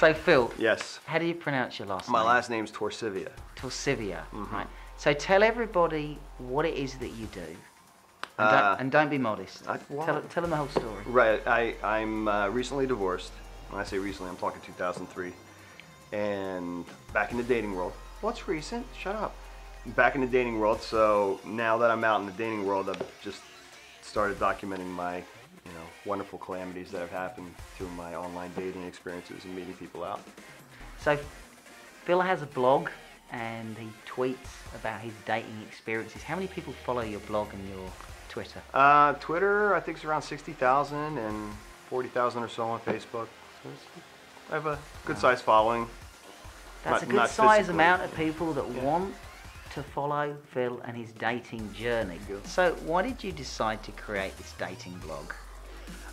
So Phil. Yes. How do you pronounce your last name? My last name's Torcivia. Torcivia. Right. So tell everybody what it is that you do. And don't be modest. Tell them the whole story. Right. I'm recently divorced. When I say recently, I'm talking 2003. And back in the dating world. What's recent? Shut up. Back in the dating world. So now that I'm out in the dating world, I've just started documenting my, wonderful calamities that have happened through my online dating experiences and meeting people out. So Phil has a blog and he tweets about his dating experiences. How many people follow your blog and your Twitter? Twitter, I think it's around 60,000 and 40,000 or so on Facebook. So I have a good sized following. That's a good size amount of people that want to follow Phil and his dating journey. So why did you decide to create this dating blog?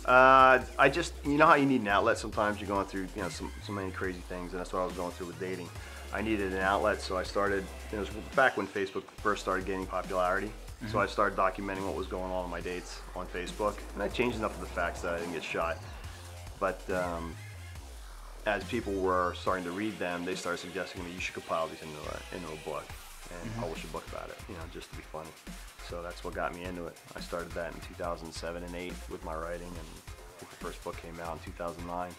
I just, you know how you need an outlet sometimes, you're going through, so many crazy things, and that's what I was going through with dating. I needed an outlet, so I started, it was back when Facebook first started gaining popularity, so I started documenting what was going on my dates on Facebook, and I changed enough of the facts that I didn't get shot. But as people were starting to read them, they started suggesting to me, you should compile these into a book and publish a book about it, just to be funny. So that's what got me into it. I started that in 2007 and 8 with my writing, and I think the first book came out in 2009.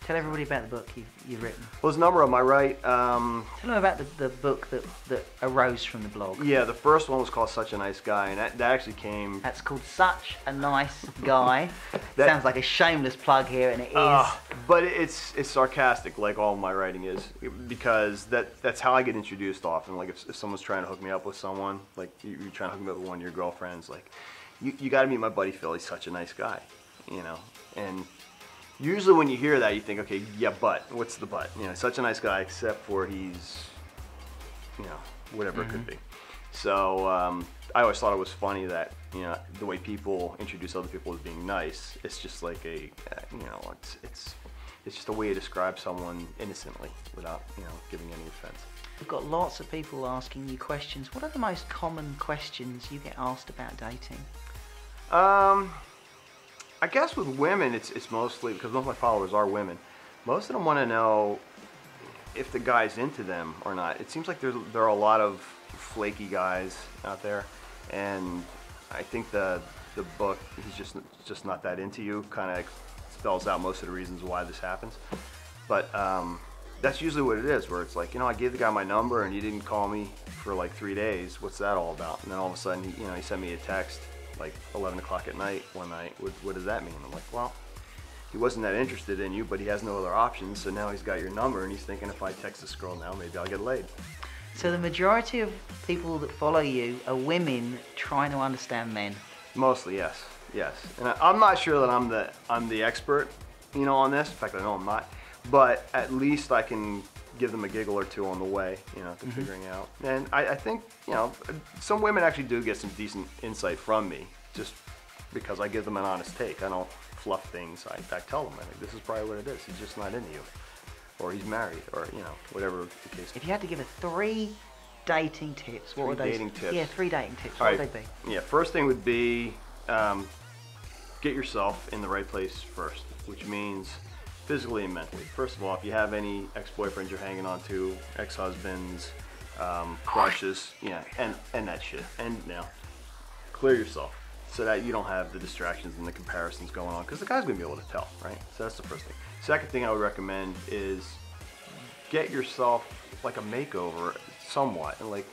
Tell everybody about the book you've written. Well, there's a number of them. I write. Tell them about the book that arose from the blog. Yeah, the first one was called Such a Nice Guy, and that actually came... That's called Such a Nice Guy. Sounds like a shameless plug here, and it is. But it's sarcastic, like all my writing is, because that's how I get introduced often. Like if someone's trying to hook me up with someone, like you're trying to hook me up with one of your girlfriends, like you got to meet my buddy Phil. He's such a nice guy, And usually when you hear that, you think, okay, yeah, but what's the but? Such a nice guy, except for he's, whatever it could be. So I always thought it was funny that the way people introduce other people as being nice, it's just like it's just a way to describe someone innocently without giving any offense. We've got lots of people asking you questions. What are the most common questions you get asked about dating? I guess with women, it's mostly, because most of my followers are women, most of them want to know if the guy's into them or not. It seems like there are a lot of flaky guys out there, and I think the book, he's just not that into you, kind of spells out most of the reasons why this happens. But that's usually what it is, where it's like, I gave the guy my number and he didn't call me for like 3 days. What's that all about? And then all of a sudden, he sent me a text like 11 o'clock at night one night. What does that mean? I'm like, well, he wasn't that interested in you, but he has no other options, so now he's got your number and he's thinking, if I text this girl now, maybe I'll get laid. So the majority of people that follow you are women trying to understand men? Mostly, yes. And I'm not sure that I'm the expert, on this. In fact, I know I'm not. But at least I can give them a giggle or two on the way, to figuring out. And I think, some women actually do get some decent insight from me, just because I give them an honest take. I don't fluff things. I tell them, I think this is probably what it is. He's just not into you, or he's married, or whatever the case. If you had to give it 3 dating tips, what would they be? 3 dating tips. Yeah, 3 dating tips. What would they be? Yeah, first thing would be get yourself in the right place first, which means physically and mentally. First of all, if you have any ex-boyfriends you're hanging on to, ex-husbands, crushes, and that shit, and clear yourself so that you don't have the distractions and the comparisons going on, because the guy's gonna be able to tell, right? So that's the first thing. Second thing I would recommend is get yourself like a makeover somewhat, and like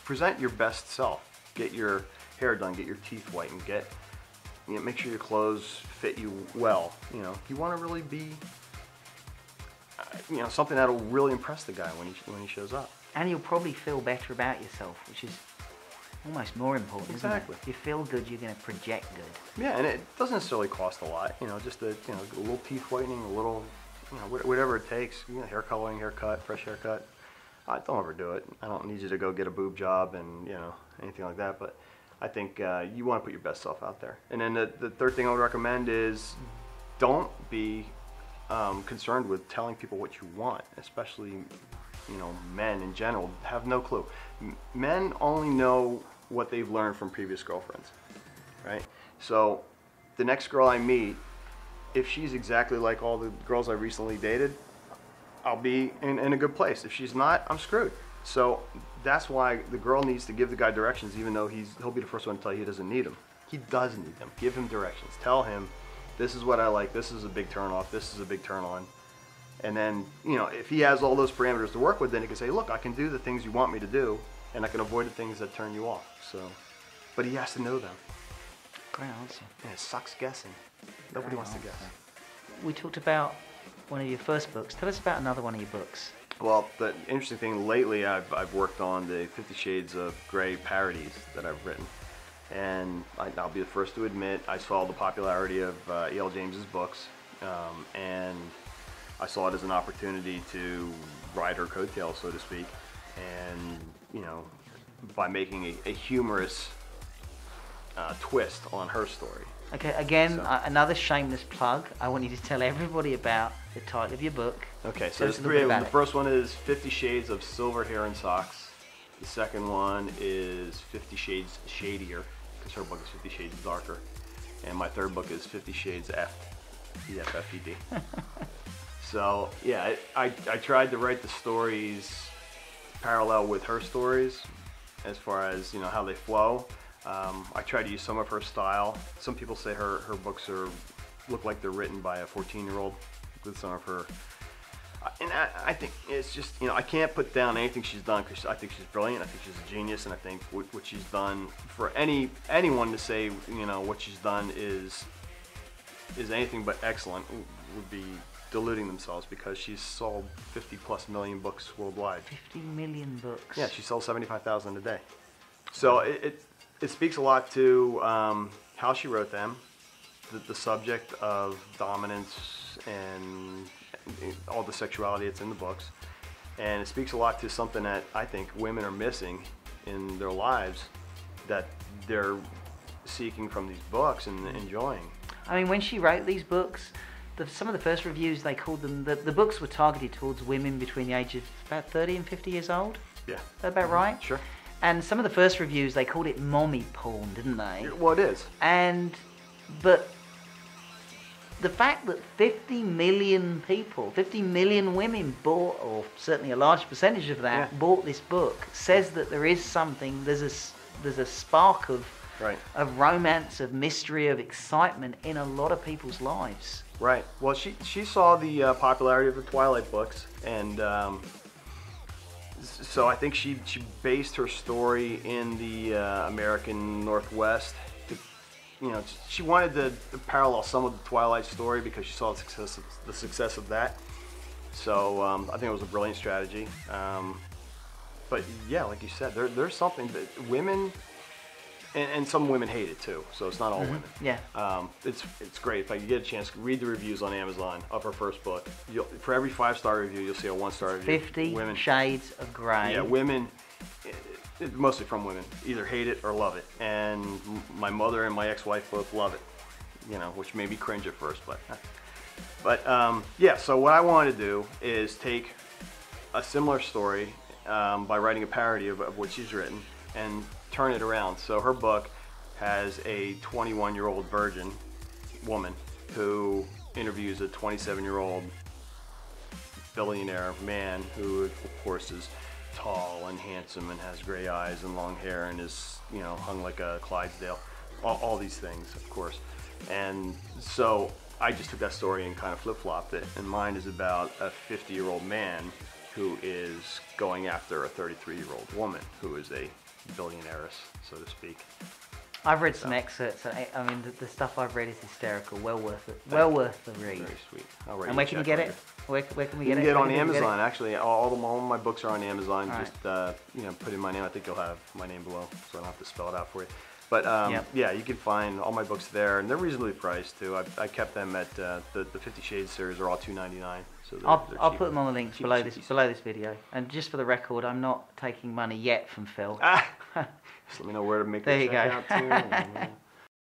present your best self. Get your hair done, get your teeth whitened, make sure your clothes fit you well. You want to really be, something that'll really impress the guy when he shows up. And you'll probably feel better about yourself, which is almost more important. Exactly. Isn't it? If you feel good, you're going to project good. Yeah, and it doesn't necessarily cost a lot. Just a little teeth whitening, a little, whatever it takes. Hair coloring, haircut, fresh haircut. Don't overdo it. I don't need you to go get a boob job and anything like that, but I think you want to put your best self out there. And then the third thing I would recommend is don't be concerned with telling people what you want, especially men in general have no clue. Men only know what they've learned from previous girlfriends, right? So the next girl I meet, if she's exactly like all the girls I recently dated, I'll be in a good place. If she's not, I'm screwed. So that's why the girl needs to give the guy directions, even though he'll be the first one to tell you he doesn't need them. He does need them. Give him directions. Tell him, this is what I like. This is a big turn off. This is a big turn on. And then, if he has all those parameters to work with, then he can say, look, I can do the things you want me to do, and I can avoid the things that turn you off. So, but he has to know them. Great answer. And it sucks guessing. Nobody wants to guess. We talked about one of your first books. Tell us about another one of your books. Well, the interesting thing lately, I've worked on the 50 Shades of Grey parodies that I've written. And I'll be the first to admit, I saw the popularity of E.L. James's books, and I saw it as an opportunity to ride her coattails, so to speak, and by making a humorous twist on her story. Okay, again, another shameless plug. I want you to tell everybody about the title of your book. Okay, so there's three of them. The first one is 50 Shades of Silver Hair and Socks. The second one is 50 Shades Shadier, because her book is 50 Shades Darker. And my third book is 50 Shades F, E-F-F-E-D. So, yeah, I tried to write the stories parallel with her stories as far as, how they flow. I try to use some of her style. Some people say her books look like they're written by a 14-year-old with some of her. And I think it's just, I can't put down anything she's done because I think she's brilliant. I think she's a genius, and I think what she's done, for anyone to say, what she's done is anything but excellent would be deluding themselves, because she's sold 50+ million books worldwide. 50 million books? Yeah, she sells 75,000 a day. So it speaks a lot to how she wrote them, the subject of dominance and all the sexuality that's in the books. And it speaks a lot to something that I think women are missing in their lives that they're seeking from these books and enjoying. I mean, when she wrote these books, some of the first reviews, they called them, the books were targeted towards women between the ages of about 30 and 50 years old. Yeah. Is that about right? Sure. And some of the first reviews, they called it mommy porn, didn't they? Well, it is. But the fact that 50 million people, 50 million women bought, or certainly a large percentage of that, bought this book, says that there is something, there's a spark of romance, of mystery, of excitement in a lot of people's lives. Right. Well, she saw the popularity of the Twilight books, and so I think she based her story in the American Northwest. She wanted to parallel some of the Twilight story because she saw the success of that. So I think it was a brilliant strategy. But yeah, like you said, there's something that women, and some women hate it too. So it's not all women. Yeah. It's great. If I get a chance, read the reviews on Amazon of her first book. For every 5-star review, you'll see a 1-star review. 50 Shades of Grey. Yeah, women. Mostly from women, either hate it or love it, and my mother and my ex-wife both love it, which made me cringe at first, but yeah. So what I want to do is take a similar story by writing a parody of what she's written and turn it around. So her book has a 21-year-old virgin woman who interviews a 27-year-old billionaire man who, of course, is tall and handsome and has gray eyes and long hair and is, hung like a Clydesdale. All these things, of course. And so I just took that story and kind of flip-flopped it. And mine is about a 50-year-old man who is going after a 33-year-old woman who is a billionairess, so to speak. I've read some excerpts. I mean, the stuff I've read is hysterical. Well worth it. Well worth the read. Very sweet. And where can you get it? Where can we get it? You can get it on Amazon. Actually, all my books are on Amazon. Just put in my name. I think you'll have my name below, so I don't have to spell it out for you. But yeah, you can find all my books there, and they're reasonably priced too. I kept them at the 50 Shades series are all $2.99. So I'll put them on the links below this video. And just for the record, I'm not taking money yet from Phil. Just let me know where to make the check out to.